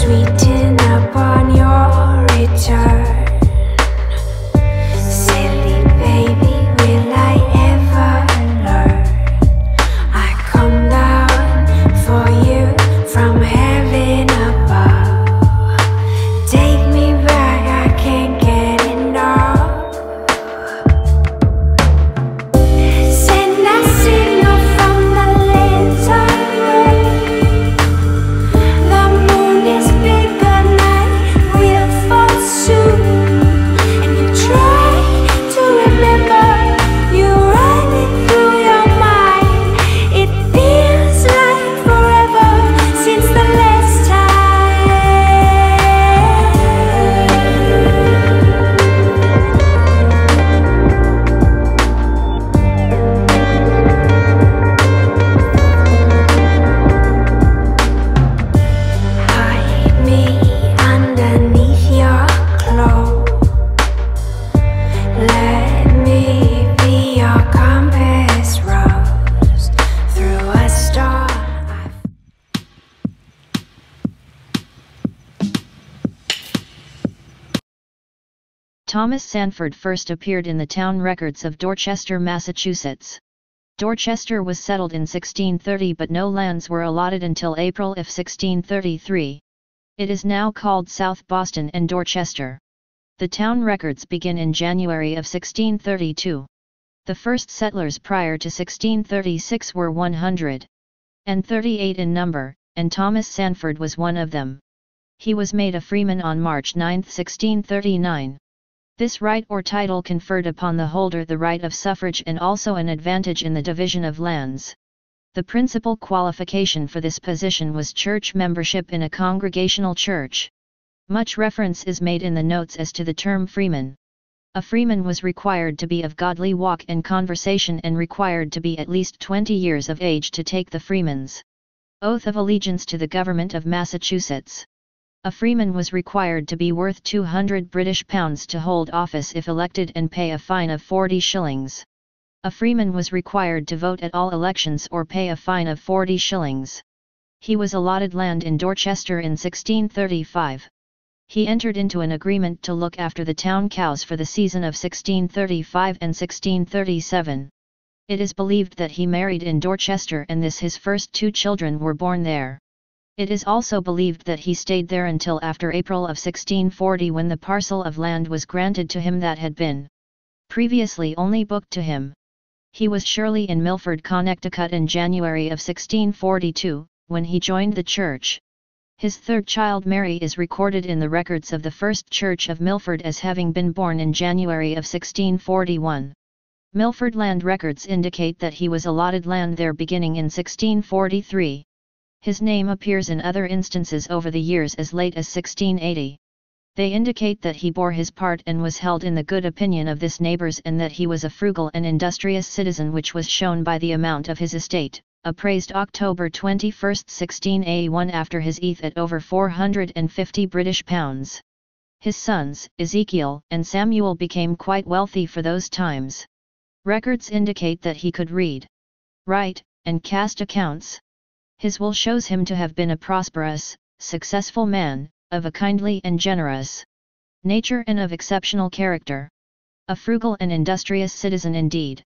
waiting upon your return. Silly baby, will I ever learn? I come down for you from heaven above. Take me back, I can't get enough. Send a signal from the lantern room. The moon is big, the night will fall soon. And you try to remember, you run it through your mind. It feels like forever since the last time. Hide me underneath your clothes. Let me be your compass rose through a storm. Thomas Sanford first appeared in the town records of Dorchester, Massachusetts. Dorchester was settled in 1630, but no lands were allotted until April of 1633. It is now called South Boston and Dorchester. The town records begin in January of 1632. The first settlers prior to 1636 were 138 in number, and Thomas Sanford was one of them. He was made a freeman on March 9, 1639. This right or title conferred upon the holder the right of suffrage and also an advantage in the division of lands. The principal qualification for this position was church membership in a congregational church. Much reference is made in the notes as to the term freeman. A freeman was required to be of godly walk and conversation and required to be at least 20 years of age to take the freeman's oath of allegiance to the government of Massachusetts. A freeman was required to be worth £200 to hold office if elected and pay a fine of 40 shillings. A freeman was required to vote at all elections or pay a fine of 40 shillings. He was allotted land in Dorchester in 1635. He entered into an agreement to look after the town cows for the season of 1635 and 1637. It is believed that he married in Dorchester and his first 2 children were born there. It is also believed that he stayed there until after April of 1640, when the parcel of land was granted to him that had been previously only booked to him. He was surely in Milford, Connecticut in January of 1642, when he joined the church. His third child Mary is recorded in the records of the First Church of Milford as having been born in January of 1641. Milford land records indicate that he was allotted land there beginning in 1643. His name appears in other instances over the years as late as 1680. They indicate that he bore his part and was held in the good opinion of his neighbors, and that he was a frugal and industrious citizen, which was shown by the amount of his estate, appraised October 21, 1681 after his death at over £450. His sons, Ezekiel and Samuel, became quite wealthy for those times. Records indicate that he could read, write, and cast accounts. His will shows him to have been a prosperous, successful man, of a kindly and generous nature and of exceptional character. A frugal and industrious citizen indeed.